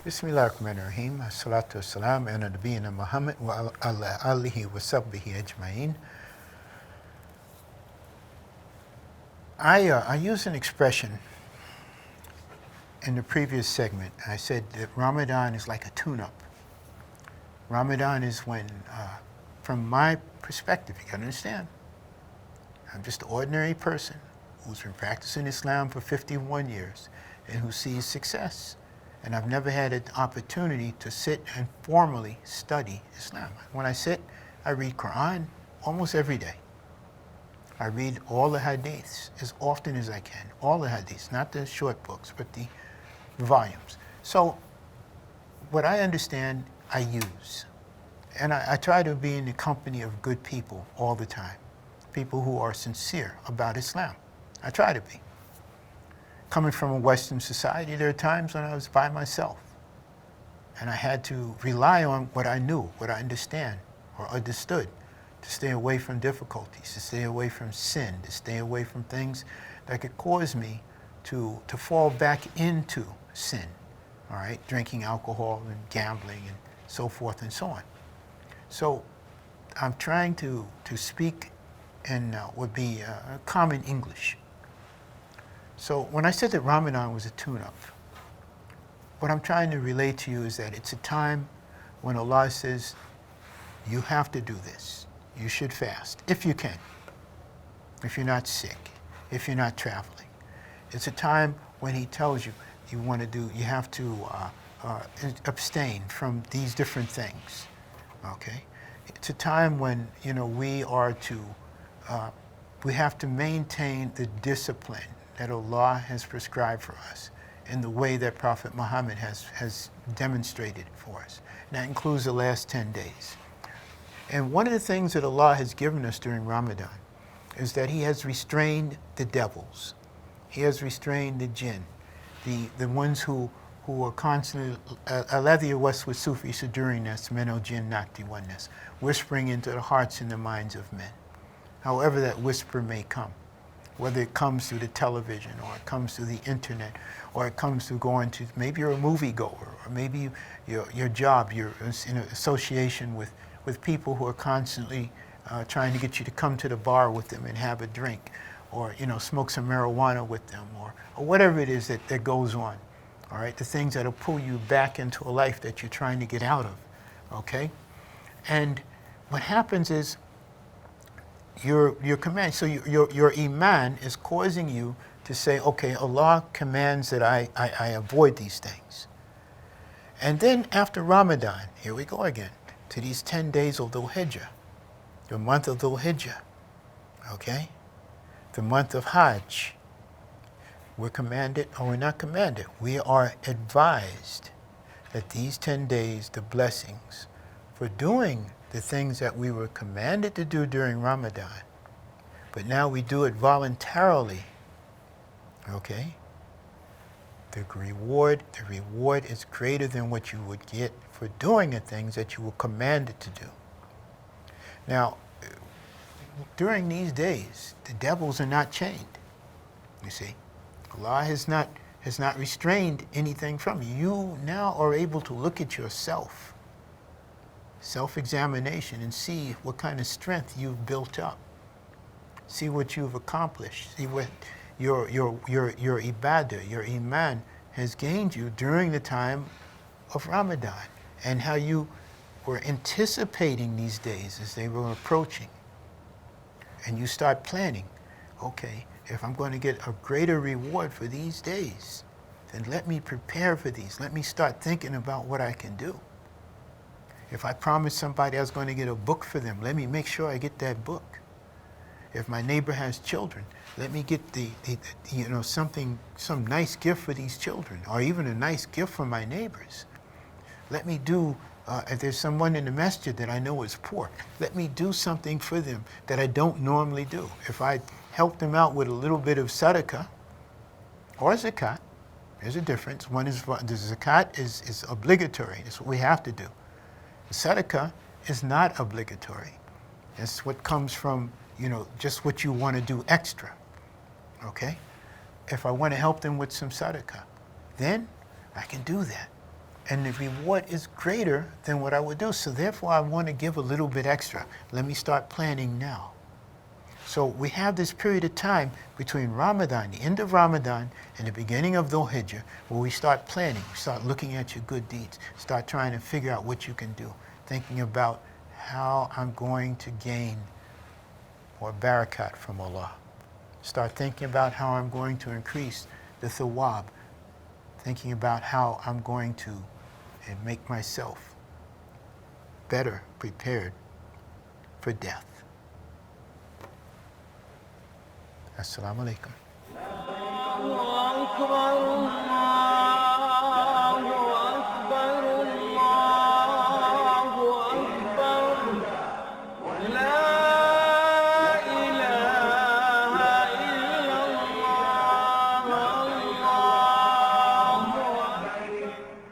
Bismillahirrahmanirrahim. As-salatu was-salam ala nabiyyina Muhammad wa ala alihi wa sahbihi ajma'in. I used an expression in the previous segment. I said that Ramadan is like a tune-up. Ramadan is when, from my perspective, you can understand, I'm just an ordinary person who's been practicing Islam for 51 years and who sees success. And I've never had an opportunity to sit and formally study Islam. When I sit, I read Quran almost every day. I read all the hadiths as often as I can. All the hadiths, not the short books, but the volumes. So what I understand, I use. And I try to be in the company of good people all the time. People who are sincere about Islam. I try to be. Coming from a Western society, there are times when I was by myself. And I had to rely on what I knew, what I understand or understood, to stay away from difficulties, to stay away from sin, to stay away from things that could cause me to fall back into sin, all right? Drinking alcohol and gambling and so forth and so on. So I'm trying to speak in what would be common English. So when I said that Ramadan was a tune-up, what I'm trying to relate to you is that it's a time when Allah says, you have to do this. You should fast, if you can, if you're not sick, if you're not traveling. It's a time when He tells you, you have to abstain from these different things, okay? It's a time when, we have to maintain the discipline that Allah has prescribed for us in the way that Prophet Muhammad has demonstrated for us. And that includes the last 10 days. And one of the things that Allah has given us during Ramadan is that He has restrained the devils. He has restrained the jinn, the ones who are constantly, alladhi yuwaswisu fi sudurin nas min al-jinnati wan nas, whispering into the hearts and the minds of men. However that whisper may come, whether it comes through the television or it comes through the internet or it comes through going to, maybe you're a moviegoer or maybe your job, you're in association with people who are constantly trying to get you to come to the bar with them and have a drink or, smoke some marijuana with them or whatever it is that goes on, all right? The things that'll pull you back into a life that you're trying to get out of, okay? And what happens is your command, so your iman is causing you to say, okay, Allah commands that I avoid these things. And then after Ramadan, here we go again, to these 10 days of Dhul Hijjah, the month of Dhul Hijjah, okay? The month of Hajj. We're commanded, or we're not commanded, we are advised that these 10 days, the blessings for doing the things that we were commanded to do during Ramadan, but now we do it voluntarily, okay? The reward is greater than what you would get for doing the things that you were commanded to do. Now, during these days, the devils are not chained, you see. Allah has not restrained anything from you. You now are able to look at yourself, self-examination, and see what kind of strength you've built up. See what you've accomplished. See what your ibadah, your iman has gained you during the time of Ramadan, and how you were anticipating these days as they were approaching. And you start planning, okay, if I'm going to get a greater reward for these days, then let me prepare for these. Let me start thinking about what I can do. If I promised somebody I was going to get a book for them, let me make sure I get that book. If my neighbor has children, let me get some nice gift for these children, or even a nice gift for my neighbors. Let me do, if there's someone in the masjid that I know is poor, let me do something for them that I don't normally do. If I help them out with a little bit of sadaqah or zakat, There's a difference. One is the zakat is obligatory. It's what we have to do. The sadaqah is not obligatory. It's what comes from, just what you want to do extra. Okay? If I want to help them with some sadaqah, then I can do that. And the reward is greater than what I would do. So therefore, I want to give a little bit extra. Let me start planning now. So we have this period of time between Ramadan, the end of Ramadan, and the beginning of Dhul Hijjah, where we start planning, start looking at your good deeds, start trying to figure out what you can do, thinking about how I'm going to gain more barakat from Allah. Start thinking about how I'm going to increase the thawab, thinking about how I'm going to make myself better prepared for death. Assalamu alaikum. لا